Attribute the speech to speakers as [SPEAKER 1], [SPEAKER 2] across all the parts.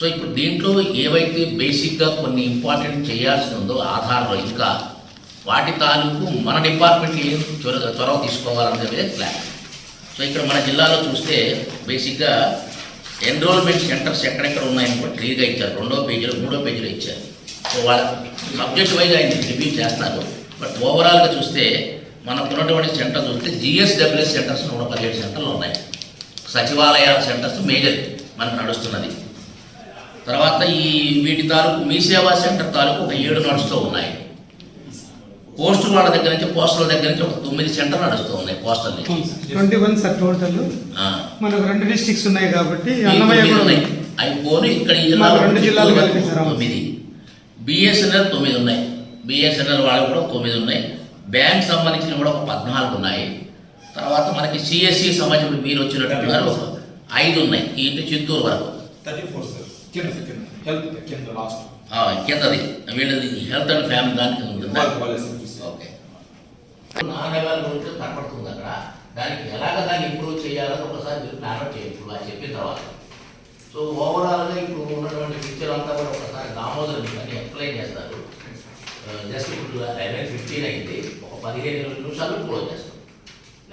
[SPEAKER 1] So ఇప్పుడు దీంట్లో ఏవైతే బేసిక్గా కొన్ని ఇంపార్టెంట్ చేయాల్సి ఉందో ఆధార్లో ఇంకా వాటి తాలూకు మన డిపార్ట్మెంట్ ఏం చొరవ తీసుకోవాలనేది ప్లాన్. సో ఇక్కడ మన జిల్లాలో చూస్తే బేసిక్గా ఎన్రోల్మెంట్ సెంటర్స్ ఎక్కడెక్కడ ఉన్నాయని కూడా క్లియర్గా ఇచ్చారు. 2వ పేజీలో 3వ పేజీలో ఇచ్చారు. సో వాళ్ళ సబ్జెక్ట్ వైజ్ ఆయన రివ్యూ చేస్తారు. బట్ ఓవరాల్గా చూస్తే మనకు ఉన్నటువంటి సెంటర్ చూస్తే జిఎస్డబ్ల్యూఎస్ సెంటర్స్ 117 సెంటర్లు ఉన్నాయి. సచివాలయాల సెంటర్స్ మేజర్ మనకు నడుస్తున్నది. తర్వాత ఈ వీటి తాలూకు మీ సేవా సెంటర్ తాలూకు ఒక 7 నడుస్తూ ఉన్నాయి. పోస్టల్ వాళ్ళ దగ్గర నుంచి పోస్టల్ దగ్గర నుంచి ఒక 9 సెంటర్లు నడుస్తూ ఉన్నాయి. Postal
[SPEAKER 2] 21 sir total. మనకు 2 డిస్ట్రిక్ట్స్ ఉన్నాయి కాబట్టి
[SPEAKER 1] అవి పోను ఇక్కడ ఈ జిల్లాలో 2 జిల్లాలు 9. బిఎస్ఎన్ఎల్ 9 ఉన్నాయి. బిఎస్ఎన్ఎల్ వాళ్ళు కూడా 9 ఉన్నాయి. బ్యాంక్ సంబంధించిన కూడా ఒక 14 ఉన్నాయి. తర్వాత మనకి సిఎస్సి సంబంధించిన మీరు వచ్చినట్టున్నారు ఒక 5 ఉన్నాయి. ఇంటి చిత్తూరు వరకు
[SPEAKER 3] 34 సార్.
[SPEAKER 1] కిందది వీళ్ళది హెల్త్ అండ్ ఫ్యామిలీ దానికి ఉంటుందా? ఓకే. నాన్ అవైలబుల్ కనపడుతుంది అక్కడ. దానికి ఎలాగ దాన్ని ఇంప్రూవ్ చేయాలని ఒకసారి మీరు ప్లాన్ చేయొచ్చు అది చెప్పిన తర్వాత. సో ఓవరాల్గా ఇప్పుడు ఉన్నటువంటి పిక్చర్ అంతా కూడా ఒకసారి దామోదర్ అని ఎక్స్ప్లెయిన్ చేస్తారు. జస్ట్ ఇప్పుడు 11:15 అయింది. ఒక 15 నిమిషాలు క్లోజ్ చేస్తాం.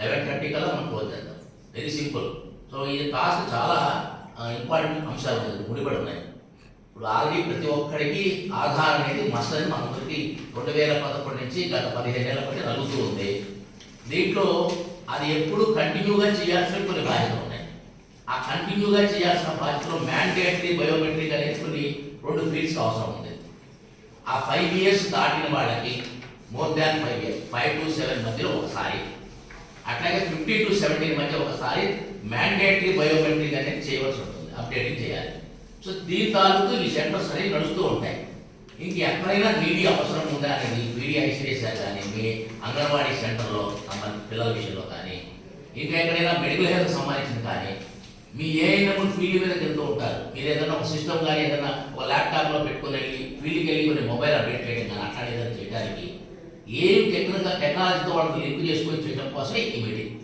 [SPEAKER 1] 11:30 కల్లా మనం క్లోజ్ చేద్దాం. Very simple. సో ఈ టాస్క్ చాలా ఇంపార్టెంట్ అంశాలు ముడిపడి ఉన్నాయి. ఇప్పుడు ఆల్రెడీ ప్రతి ఒక్కరికి ఆధార్ అనేది మస్ట్ అని మనందరికీ 2011 నుంచి గత 15 ఏళ్ళ బట్టి నలుగుతూ ఉంది. దీంట్లో అది ఎప్పుడు కంటిన్యూగా చేయాల్సిన కొన్ని బాధ్యతలు ఉన్నాయి. ఆ కంటిన్యూగా చేయాల్సిన బాధ్యతలో మ్యాండేటరీ బయోమెట్రిక్ అనేది కొన్ని 2 ఫీల్డ్స్ అవసరం ఉంది. ఆ 5 years దాటిన వాళ్ళకి మోర్ దాన్ 5 years 5 to 7 మధ్యలో ఒకసారి, అట్లాగే 50 to 17 మధ్య ఒకసారి మ్యాండేటరీ బయోమెట్రిక్ అనేది చేయవలసి ఉంటుంది, అప్డేటింగ్ చేయాలి. సో దీని తాలూకు ఈ సెంటర్స్ అనేవి నడుస్తూ ఉంటాయి. ఇంకెక్కడైనా బీడీ అవసరం ఉందా అనేది బీడీ ఐసిడిఎస్ఆర్ కానీ మీ అంగన్వాడీ సెంటర్లో పిల్లల విషయంలో కానీ ఇంకా ఎక్కడైనా మెడికల్ హెల్త్ సంబంధించిన కానీ మీ ఏఎన్ఎం ఫీల్డ్ మీద వెళ్తూ ఉంటారు. మీరు ఏదైనా ఒక సిస్టమ్ కానీ ఏదైనా ఒక ల్యాప్టాప్లో పెట్టుకుని వెళ్ళి ఫీల్డ్కి వెళ్ళి కొన్ని మొబైల్ అప్డేట్ చేయడం కానీ అట్లా ఏదైనా చేయడానికి ఏం టెక్నాలజీతో వాళ్ళకి లింక్ చేసుకొని చేయడం కోసమే ఈ మీటింగ్.